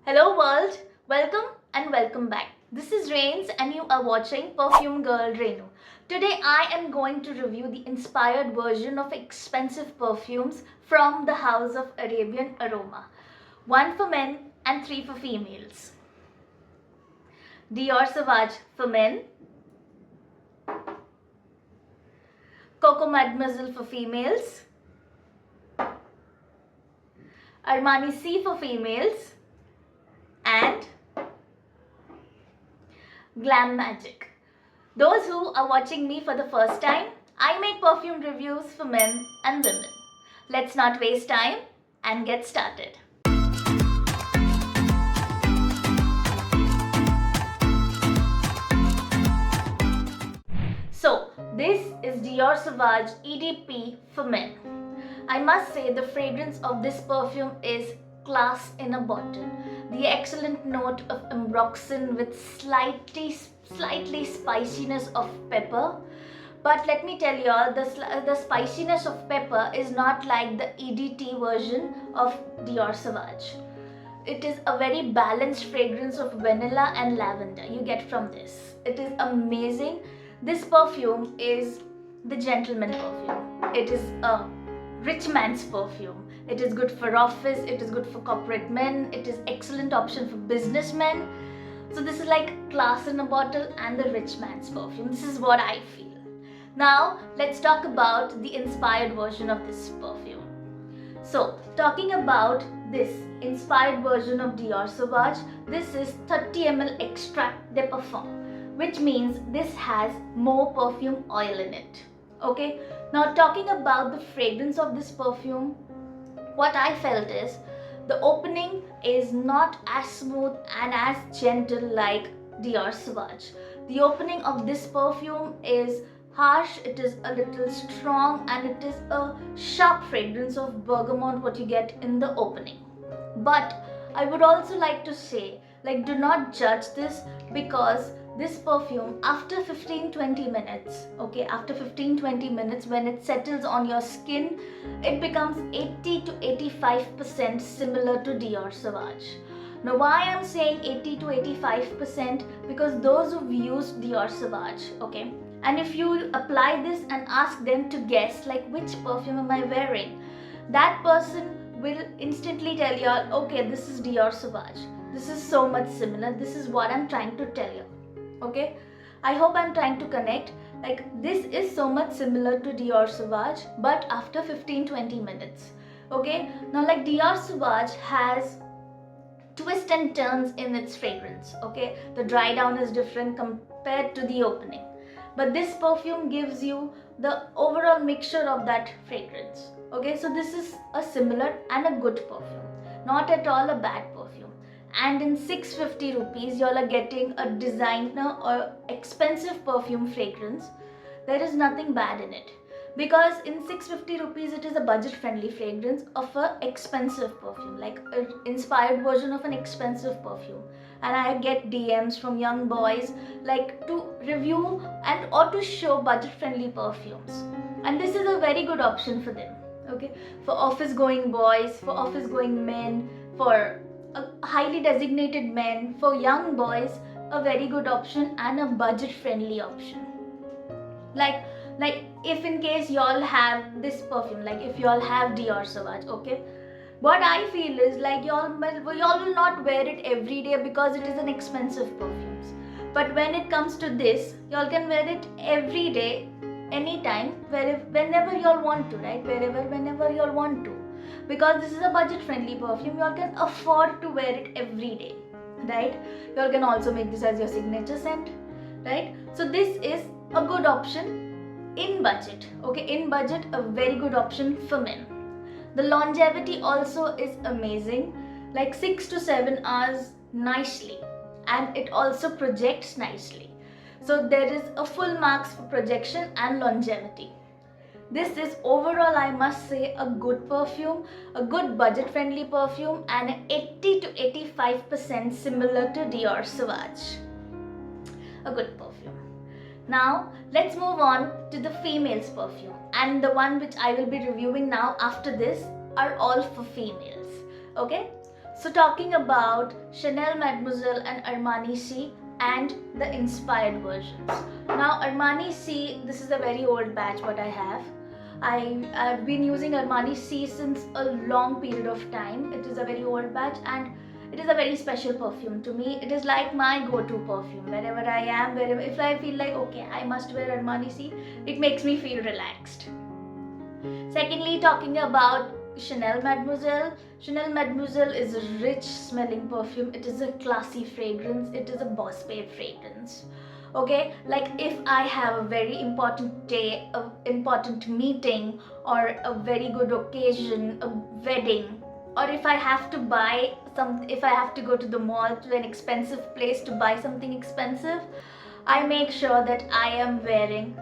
Hello world, welcome and welcome back. This is Rains and you are watching Perfume Girl Renu. Today I am going to review the inspired version of expensive perfumes from the House of Arabian Aroma. One for men and three for females. Dior Sauvage for men, Coco Mademoiselle for females, Armani C for females, and Glam Magic. Those who are watching me for the first time, I make perfume reviews for men and women. Let's not waste time and get started. So, this is Dior Sauvage EDP for men. I must say the fragrance of this perfume is class in a bottle. The excellent note of ambroxan with slightly spiciness of pepper. But let me tell you all, the spiciness of pepper is not like the EDT version of Dior Sauvage. It is a very balanced fragrance of vanilla and lavender you get from this. It is amazing. This perfume is the gentleman perfume. It is a rich man's perfume. It is good for office, it is good for corporate men, it is excellent option for businessmen. So this is like class in a bottle and the rich man's perfume. This is what I feel. Now let's talk about the inspired version of this perfume. So talking about this inspired version of Dior Sauvage, this is 30 ml extract de parfum, which means this has more perfume oil in it. Okay, now talking about the fragrance of this perfume, what I felt is the opening is not as smooth and as gentle like Dior Sauvage. The opening of this perfume is harsh, it is a little strong, and it is a sharp fragrance of bergamot what you get in the opening. But I would also like to say, like, do not judge this, because this perfume after 15-20 minutes, okay, after 15-20 minutes, when it settles on your skin, it becomes 80 to 85% similar to Dior Sauvage. Now why I'm saying 80 to 85%, because those who've used Dior Sauvage, okay, and if you apply this and ask them to guess like which perfume am I wearing, that person will instantly tell you, okay, this is Dior Sauvage. This is so much similar. This is what I'm trying to tell you. Okay, I hope I'm trying to connect. Like, this is so much similar to Dior Sauvage, but after 15-20 minutes. Okay, now like Dior Sauvage has twists and turns in its fragrance. Okay, the dry down is different compared to the opening, but this perfume gives you the overall mixture of that fragrance. Okay, so this is a similar and a good perfume, not at all a bad perfume. And in 650 rupees you all are getting a designer or expensive perfume fragrance. There is nothing bad in it, because in 650 rupees it is a budget friendly fragrance of an expensive perfume, like an inspired version of an expensive perfume. And I get DMs from young boys like to review and or to show budget friendly perfumes, and this is a very good option for them. Okay, for office going boys, for office going men, for highly designated men, for young boys, a very good option and a budget friendly option. Like if in case y'all have this perfume, like if y'all have Dior Sauvage, okay, what I feel is like y'all will not wear it every day because it is an expensive perfume. But when it comes to this, y'all can wear it every day, anytime, whenever y'all want to, right? Whenever y'all want to, because this is a budget friendly perfume. Y'all can afford to wear it every day, right? Y'all can also make this as your signature scent, right? So this is a good option in budget. Okay, in budget, a very good option for men. The longevity also is amazing, like 6 to 7 hours nicely, and it also projects nicely. So there is a full marks for projection and longevity. This is overall, I must say, a good perfume, a good budget friendly perfume, and 80 to 85% similar to Dior Sauvage. A good perfume. Now let's move on to the females perfume, and the one which I will be reviewing now after this are all for females. Okay, So talking about Chanel Mademoiselle and Armani C and the inspired versions. Now Armani C, this is a very old batch what I have. I've been using Armani C since a long period of time. It is a very old batch and it is a very special perfume to me. It is like my go-to perfume. Wherever I am, wherever, if I feel like okay, I must wear Armani C, it makes me feel relaxed. Secondly, talking about Chanel Mademoiselle. Chanel Mademoiselle is a rich smelling perfume. It is a classy fragrance. It is a boss babe fragrance. Okay, like if I have a very important day, an important meeting, or a very good occasion, a wedding, or if I have to buy some, if I have to go to the mall, to an expensive place to buy something expensive, I make sure that I am wearing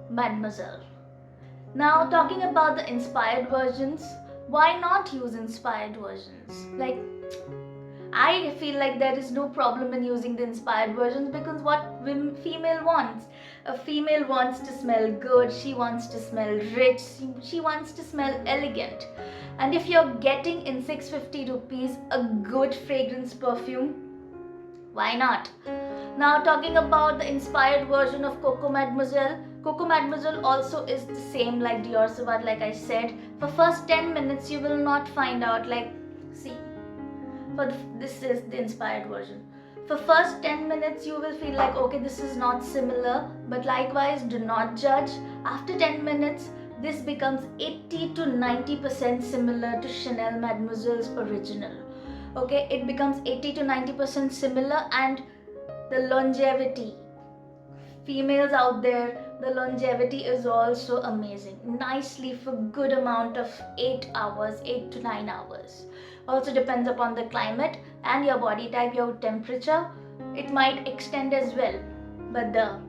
Mademoiselle. Now talking about the inspired versions, why not use inspired versions? Like, I feel like there is no problem in using the inspired versions because what female wants. A female wants to smell good, she wants to smell rich, she wants to smell elegant. And if you're getting in 650 rupees a good fragrance perfume, why not? Now talking about the inspired version of Coco Mademoiselle. Coco Mademoiselle also is the same like Dior Sauvage, like I said. For first 10 minutes you will not find out, like, see, but this is the inspired version. For first 10 minutes you will feel like okay, this is not similar, but likewise do not judge. After 10 minutes this becomes 80 to 90% similar to Chanel Mademoiselle's original. Okay, it becomes 80 to 90% similar, and the longevity, females out there, the longevity is also amazing. Nicely for good amount of 8 hours, 8 to 9 hours. Also depends upon the climate and your body type, your temperature. It might extend as well, but the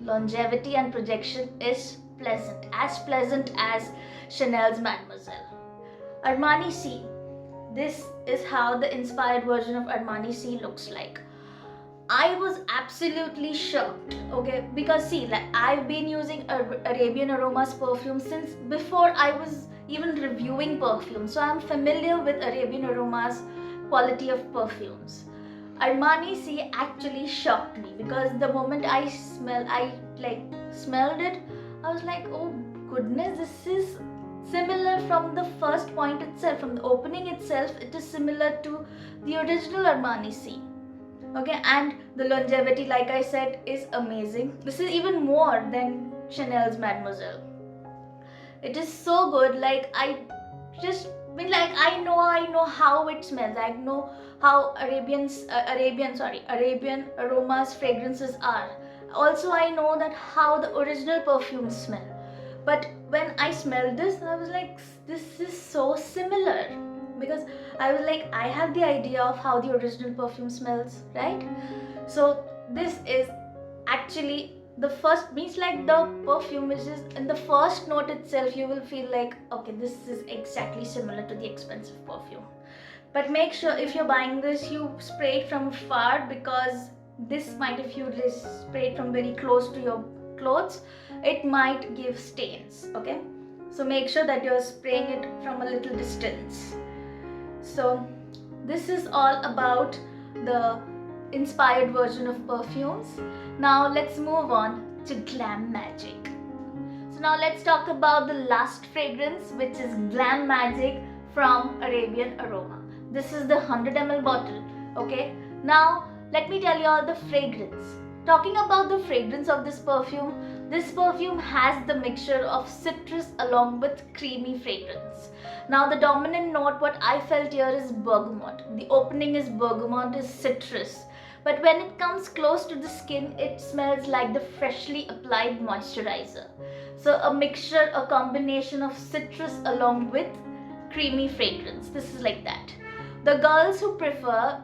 longevity and projection is pleasant as Chanel's Mademoiselle. Armani C. This is how the inspired version of Armani C looks like. I was absolutely shocked, okay, because see, like I've been using Arabian Aromas perfume since before I was even reviewing perfume, so I'm familiar with Arabian Aromas quality of perfumes. Armani C actually shocked me because the moment I smelled it, I was like, oh goodness, this is similar from the first point itself, from the opening itself. It is similar to the original Armani C. Okay, and the longevity, like I said, is amazing. This is even more than Chanel's Mademoiselle. It is so good. Like I know how it smells. I know how Arabian Aromas fragrances are. Also, I know that how the original perfumes smell. But when I smelled this, I was like, this is so similar. Because I was like, I have the idea of how the original perfume smells, right? So this is actually the first, means like the perfume is just in the first note itself you will feel like okay, this is exactly similar to the expensive perfume. But make sure if you're buying this, you spray it from far, because this might, if you spray it from very close to your clothes, it might give stains. Okay, so make sure that you're spraying it from a little distance. So this is all about the inspired version of perfumes. Now let's move on to Glam Magic. So now let's talk about the last fragrance, which is Glam Magic from Arabian Aroma. This is the 100 ml bottle. Okay, now let me tell you all the fragrance. Talking about the fragrance of this perfume has the mixture of citrus along with creamy fragrance. Now the dominant note what I felt here is bergamot. The opening is bergamot, is citrus. But when it comes close to the skin, it smells like the freshly applied moisturizer. So a mixture, a combination of citrus along with creamy fragrance. This is like that. The girls who prefer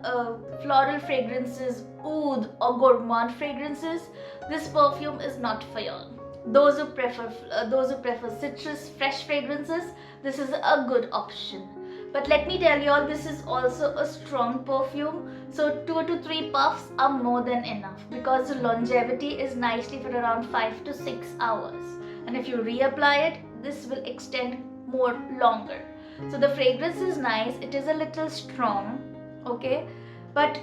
floral fragrances, oud or gourmand fragrances, this perfume is not for you. Those who prefer citrus, fresh fragrances, this is a good option. But let me tell you all, this is also a strong perfume. So 2 to 3 puffs are more than enough, because the longevity is nicely for around 5 to 6 hours. And if you reapply it, this will extend more longer. So the fragrance is nice, it is a little strong, okay, but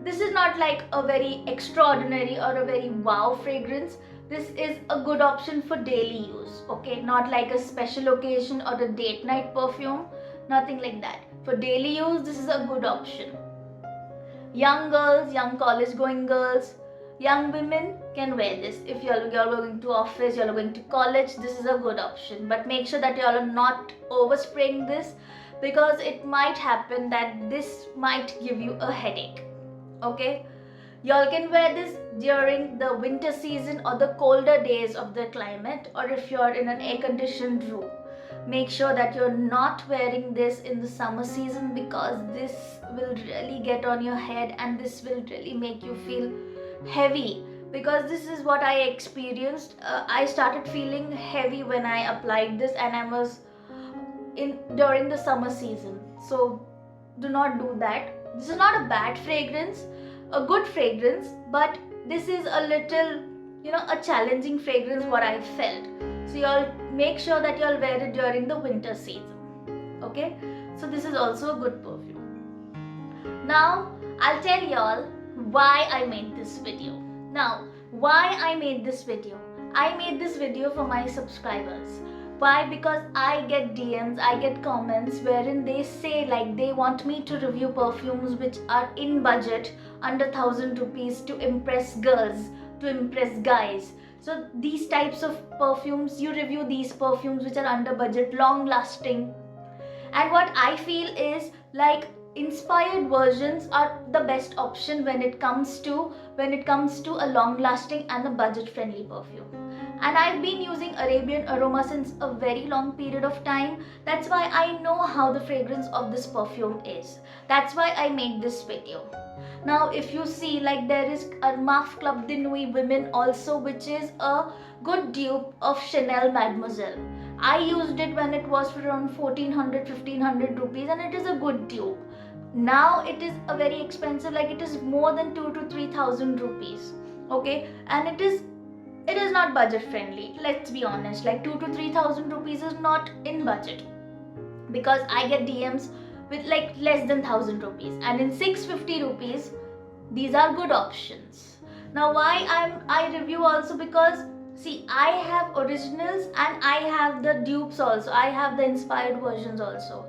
this is not like a very extraordinary or a very wow fragrance. This is a good option for daily use, okay, not like a special occasion or a date night perfume, nothing like that. For daily use, this is a good option. Young girls, young college going girls, young women can wear this. If you're going to office, you're going to college, this is a good option. But make sure that y'all are not overspraying this, because it might happen that this might give you a headache. Okay, y'all can wear this during the winter season or the colder days of the climate, or if you're in an air-conditioned room. Make sure that you're not wearing this in the summer season, because this will really get on your head and this will really make you feel heavy, because this is what I experienced. I started feeling heavy when I applied this, and I was in during the summer season. So do not do that. This is not a bad fragrance, a good fragrance, but this is a little, a challenging fragrance what I felt. So y'all make sure that y'all wear it during the winter season. Okay, so this is also a good perfume. Now I'll tell y'all why I made this video. Now, why I made this video? I made this video for my subscribers. Why? Because I get DMs, I get comments wherein they say like they want me to review perfumes which are in budget, under 1,000 rupees, to impress girls, to impress guys. So these types of perfumes, you review these perfumes which are under budget, long lasting. And what I feel is like inspired versions are the best option when it comes to a long lasting and a budget friendly perfume. And I've been using Arabian Aroma since a very long period of time. That's why I know how the fragrance of this perfume is. That's why I made this video. Now if you see, like, there is Armaf Club de Nuit Women also, which is a good dupe of Chanel Mademoiselle. I used it when it was for around 1400-1500 rupees, and it is a good dupe. Now it is a very expensive, like it is more than 2,000 to 3,000 rupees. Okay, and it is not budget friendly. Let's be honest, like 2,000 to 3,000 rupees is not in budget, because I get DMs with like less than 1,000 rupees, and in 650 rupees these are good options. Now why I review also, because see, I have originals and I have the dupes also, I have the inspired versions also.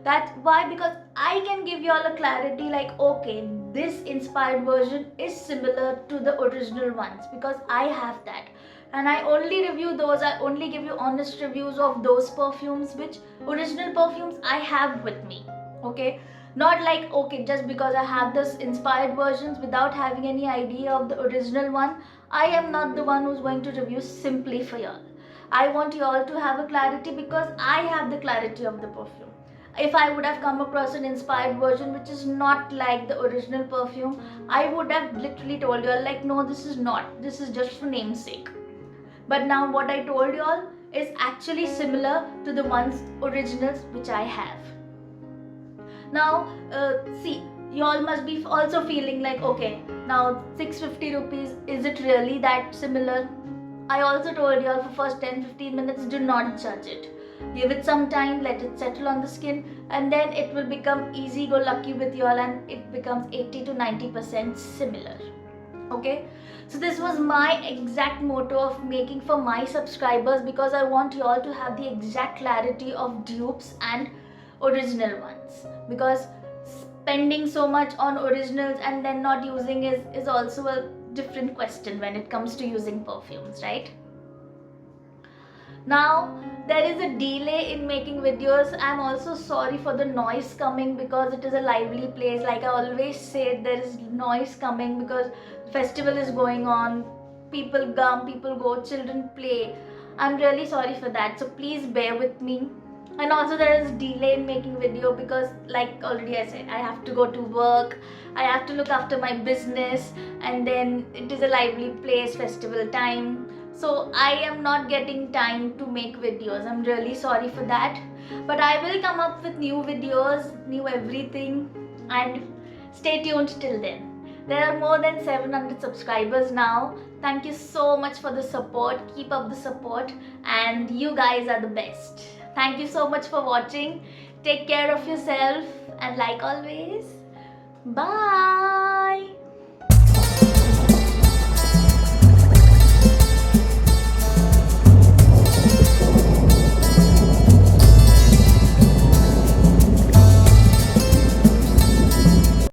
That's why, because I can give you all a clarity like, okay, this inspired version is similar to the original ones, because I have that. And I only review those, I only give you honest reviews of those perfumes, which original perfumes I have with me. Okay, not like, okay, just because I have this inspired versions without having any idea of the original one, I am not the one who's going to review simply for y'all. I want you all to have a clarity, because I have the clarity of the perfume. If I would have come across an inspired version which is not like the original perfume, I would have literally told you all like, no, this is not, this is just for namesake. But now what I told you all is actually similar to the ones originals which I have. Now see, you all must be also feeling like, okay, now 650 rupees, is it really that similar? I also told you all for first 10-15 minutes, do not judge it. Give it some time, let it settle on the skin, and then it will become easy-go-lucky with you all, and it becomes 80 to 90% similar. Okay, so this was my exact motto of making for my subscribers, because I want you all to have the exact clarity of dupes and original ones, because spending so much on originals and then not using is also a different question when it comes to using perfumes, right? Now there is a delay in making videos. I'm also sorry for the noise coming, because it is a lively place. Like I always say, there is noise coming because festival is going on, people come, people go, children play. I'm really sorry for that, so please bear with me. And also there is delay in making video, because like already I said, I have to go to work, I have to look after my business, and then it is a lively place, festival time. So I am not getting time to make videos. I'm really sorry for that. But I will come up with new videos, new everything, and stay tuned till then. There are more than 700 subscribers now. Thank you so much for the support. Keep up the support, and you guys are the best. Thank you so much for watching. Take care of yourself, and like always,